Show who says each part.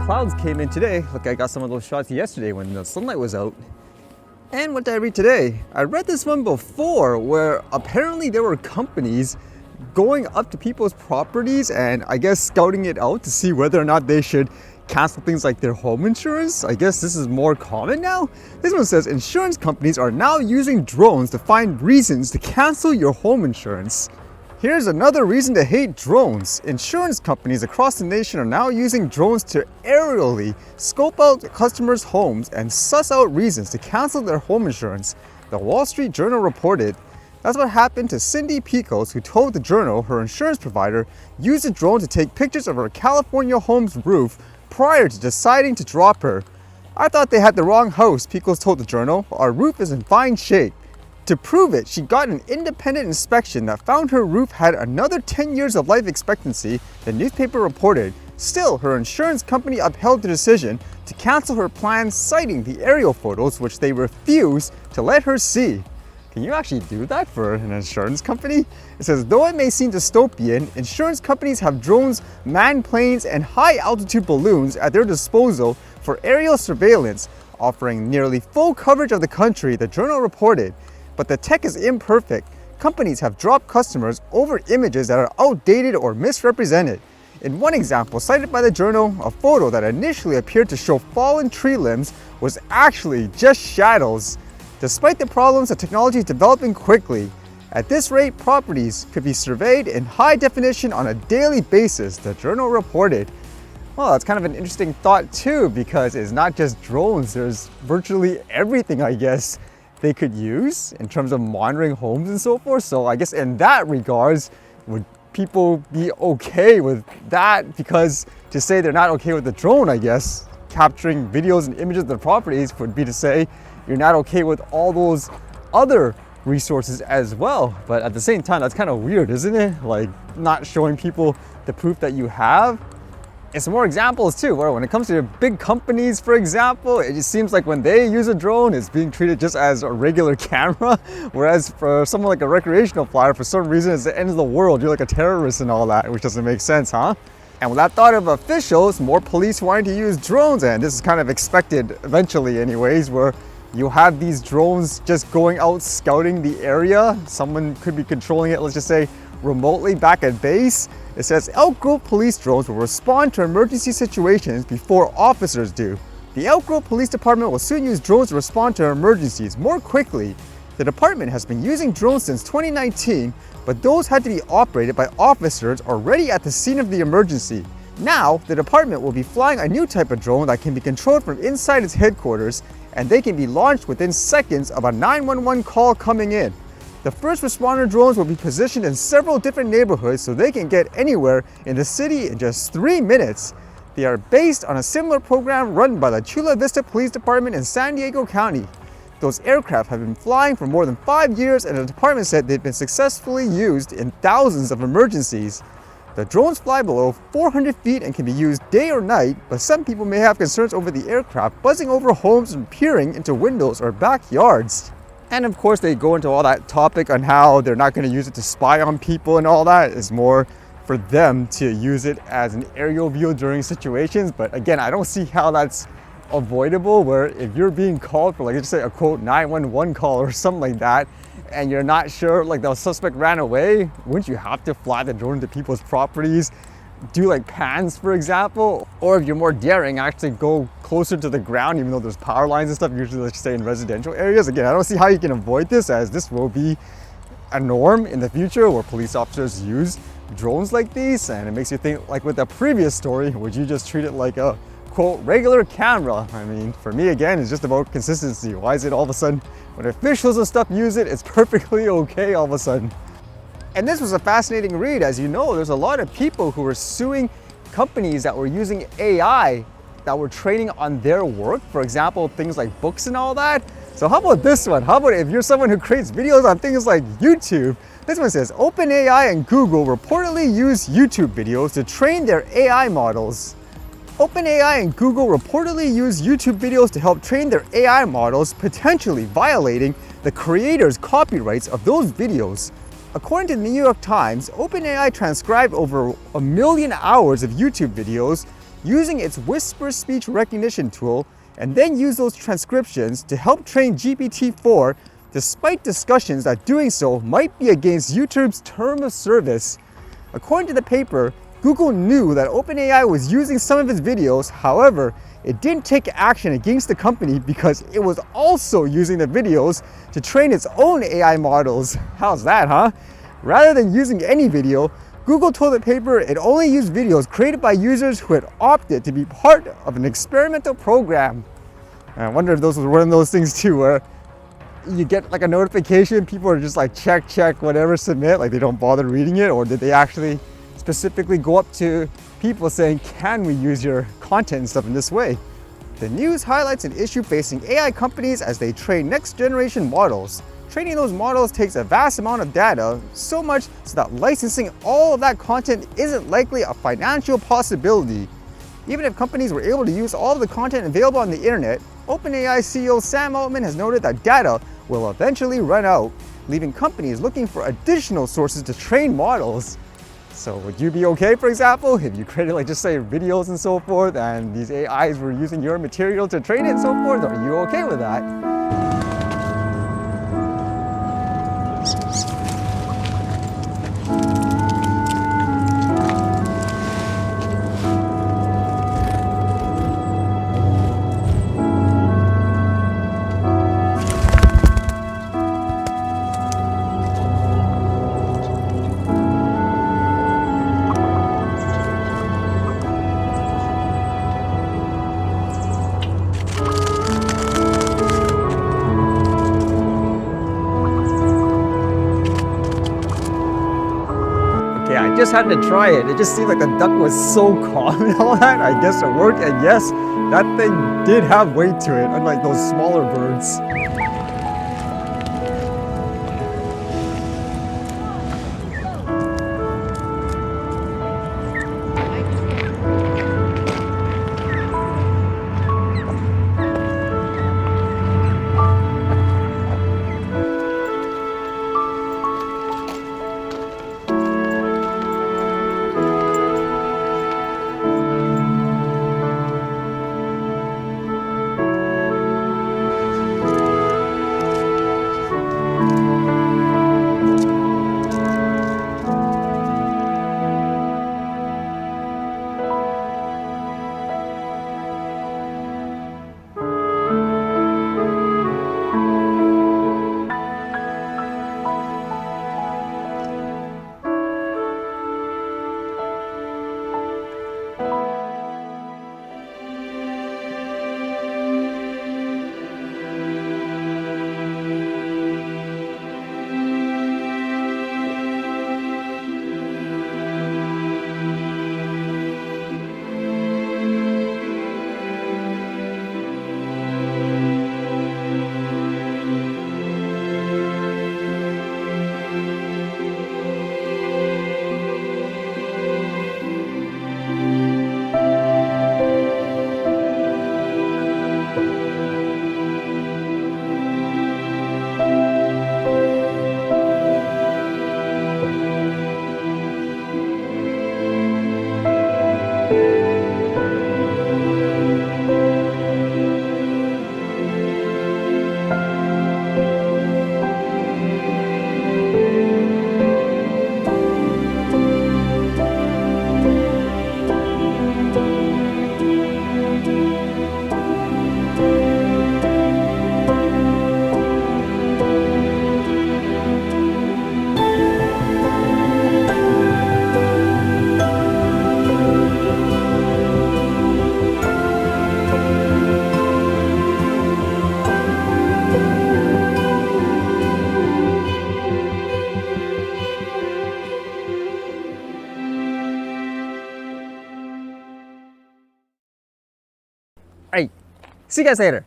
Speaker 1: clouds came in today. Look, I got some of those shots yesterday when the sunlight was out. And what did I read today? I read this one before where apparently there were companies going up to people's properties and I guess scouting it out to see whether or not they should cancel things like their home insurance. I guess this is more common now. This one says insurance companies are now using drones to find reasons to cancel your home insurance. Here's another reason to hate drones. Insurance companies across the nation are now using drones to aerially scope out customers' homes and suss out reasons to cancel their home insurance, the Wall Street Journal reported. That's what happened to Cindy Picos, who told the Journal her insurance provider used a drone to take pictures of her California home's roof prior to deciding to drop her. "I thought they had the wrong house," Picos told the Journal. "Our roof is in fine shape." To prove it, she got an independent inspection that found her roof had another 10 years of life expectancy, the newspaper reported. Still, her insurance company upheld the decision to cancel her plans, citing the aerial photos which they refused to let her see. Can you actually do that for an insurance company? It says, though it may seem dystopian, insurance companies have drones, manned planes, and high-altitude balloons at their disposal for aerial surveillance, offering nearly full coverage of the country, the Journal reported. But the tech is imperfect. Companies have dropped customers over images that are outdated or misrepresented. In one example cited by the Journal, a photo that initially appeared to show fallen tree limbs was actually just shadows. Despite the problems, the technology is developing quickly. At this rate, properties could be surveyed in high definition on a daily basis, the Journal reported. Well, that's kind of an interesting thought too, because it's not just drones, there's virtually everything, I guess, they could use in terms of monitoring homes and so forth. So I guess in that regards, would people be okay with that? Because to say they're not okay with the drone, I guess, capturing videos and images of the properties would be to say you're not okay with all those other resources as well. But at the same time, that's kind of weird, isn't it? Like not showing people the proof that you have. And some more examples too, where when it comes to big companies, for example, it just seems like when they use a drone, it's being treated just as a regular camera. Whereas for someone like a recreational flyer, for some reason, it's the end of the world. You're like a terrorist and all that, which doesn't make sense, huh? And with that thought of officials, more police wanting to use drones, and this is kind of expected eventually anyways, where you have these drones just going out scouting the area. Someone could be controlling it, let's just say, remotely back at base. It says Elk Grove police drones will respond to emergency situations before officers do. The Elk Grove Police Department will soon use drones to respond to emergencies more quickly. The department has been using drones since 2019, but those had to be operated by officers already at the scene of the emergency. Now, the department will be flying a new type of drone that can be controlled from inside its headquarters, and they can be launched within seconds of a 911 call coming in. The first responder drones will be positioned in several different neighborhoods so they can get anywhere in the city in just 3 minutes. They are based on a similar program run by the Chula Vista Police Department in San Diego County. Those aircraft have been flying for more than 5 years, and the department said they've been successfully used in thousands of emergencies. The drones fly below 400 feet and can be used day or night, but some people may have concerns over the aircraft buzzing over homes and peering into windows or backyards. And of course, they go into all that topic on how they're not going to use it to spy on people and all that. It's more for them to use it as an aerial view during situations. But again, I don't see how that's avoidable, where if you're being called for, like, let's say a quote 911 call or something like that, and you're not sure, like the suspect ran away, wouldn't you have to fly the drone to people's properties? Do like pans, for example? Or if you're more daring, actually go closer to the ground, even though there's power lines and stuff, usually let's say in residential areas. Again, I don't see how you can avoid this, as this will be a norm in the future where police officers use drones like these. And it makes you think, like with the previous story, would you just treat it like a quote regular camera? I mean, for me, again, it's just about consistency. Why is it all of a sudden when officials and stuff use it, it's perfectly okay all of a sudden? And this was a fascinating read. As you know, there's a lot of people who were suing companies that were using AI that were training on their work. For example, things like books and all that. So how about this one? How about if you're someone who creates videos on things like YouTube? This one says, OpenAI and Google reportedly use YouTube videos to train their AI models. OpenAI and Google reportedly use YouTube videos to help train their AI models, potentially violating the creators' copyrights of those videos. According to the New York Times, OpenAI transcribed over 1 million hours of YouTube videos using its whisper speech recognition tool, and then use those transcriptions to help train GPT-4, despite discussions that doing so might be against YouTube's term of service. According to the paper, Google knew that OpenAI was using some of its videos, however, it didn't take action against the company because it was also using the videos to train its own AI models. How's that, huh? Rather than using any video, Google told the paper it only used videos created by users who had opted to be part of an experimental program. And I wonder if those was one of those things too, where you get like a notification, people are just like check, whatever, submit, like they don't bother reading it, or did they actually specifically go up to people saying, can we use your content and stuff in this way? The news highlights an issue facing AI companies as they train next generation models. Training those models takes a vast amount of data, so much so that licensing all of that content isn't likely a financial possibility. Even if companies were able to use all of the content available on the internet, OpenAI CEO Sam Altman has noted that data will eventually run out, leaving companies looking for additional sources to train models. So would you be okay, for example, if you created like just say videos and so forth, and these AIs were using your material to train it and so forth? Are you okay with that? I just had to try it. It just seemed like the duck was so calm and all that. I guess it worked, and yes, that thing did have weight to it, unlike those smaller birds. All right, see you guys later.